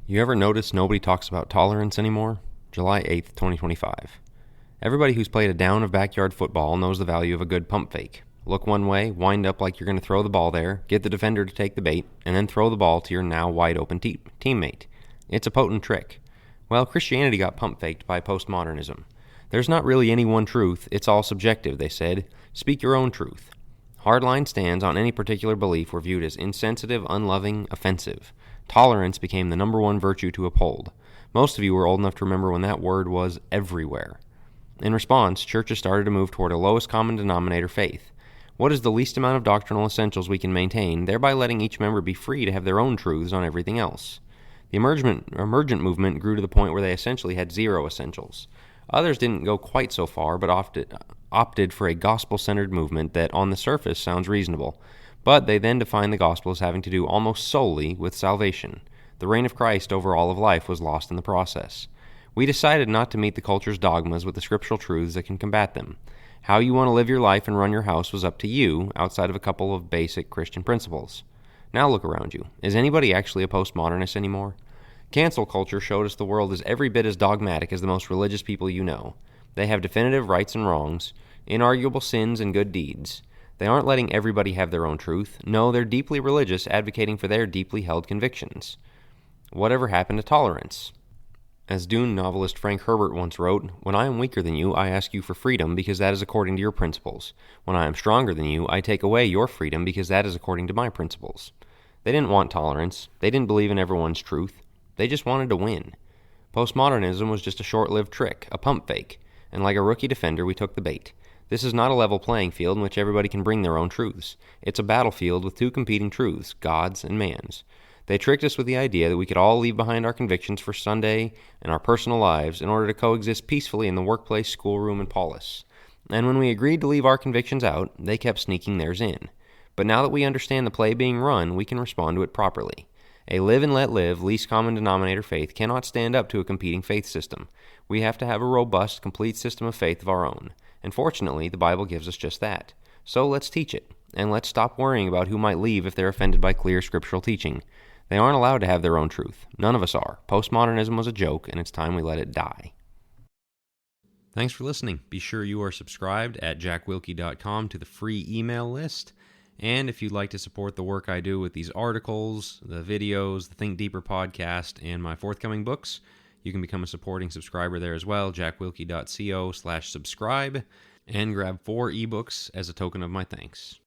You ever notice nobody talks about tolerance anymore? July 8th, 2025. Everybody who's played a down of backyard football knows the value of a good pump fake. Look one way, wind up like you're going to throw the ball there, get the defender to take the bait, and then throw the ball to your now wide open teammate. It's a potent trick. Well, Christianity got pump faked by postmodernism. There's not really any one truth, it's all subjective, they said. Speak your own truth. Hardline stands on any particular belief were viewed as insensitive, unloving, offensive. Tolerance became the number one virtue to uphold. Most of you were old enough to remember when that word was everywhere. In response, churches started to move toward a lowest common denominator faith. What is the least amount of doctrinal essentials we can maintain, thereby letting each member be free to have their own truths on everything else? The emergent movement grew to the point where they essentially had zero essentials. Others didn't go quite so far, but opted for a gospel-centered movement that, on the surface, sounds reasonable. But they then defined the gospel as having to do almost solely with salvation. The reign of Christ over all of life was lost in the process. We decided not to meet the culture's dogmas with the scriptural truths that can combat them. How you want to live your life and run your house was up to you, outside of a couple of basic Christian principles. Now look around you. Is anybody actually a postmodernist anymore? Cancel culture showed us the world is every bit as dogmatic as the most religious people you know. They have definitive rights and wrongs, inarguable sins and good deeds. They aren't letting everybody have their own truth. No, they're deeply religious, advocating for their deeply held convictions. Whatever happened to tolerance? As Dune novelist Frank Herbert once wrote, "When I am weaker than you, I ask you for freedom because that is according to your principles. When I am stronger than you, I take away your freedom because that is according to my principles." They didn't want tolerance. They didn't believe in everyone's truth. They just wanted to win. Postmodernism was just a short-lived trick, a pump fake, and like a rookie defender, we took the bait. This is not a level playing field in which everybody can bring their own truths. It's a battlefield with two competing truths, God's and man's. They tricked us with the idea that we could all leave behind our convictions for Sunday and our personal lives in order to coexist peacefully in the workplace, schoolroom, and polis. And when we agreed to leave our convictions out, they kept sneaking theirs in. But now that we understand the play being run, we can respond to it properly. A live and let live, least common denominator faith cannot stand up to a competing faith system. We have to have a robust, complete system of faith of our own. And fortunately, the Bible gives us just that. So let's teach it, and let's stop worrying about who might leave if they're offended by clear scriptural teaching. They aren't allowed to have their own truth. None of us are. Postmodernism was a joke, and it's time we let it die. Thanks for listening. Be sure you are subscribed at jackwilkie.com to the free email list. And if you'd like to support the work I do with these articles, the videos, the Think Deeper podcast, and my forthcoming books, you can become a supporting subscriber there as well, jackwilkie.co/subscribe, and grab 4 ebooks as a token of my thanks.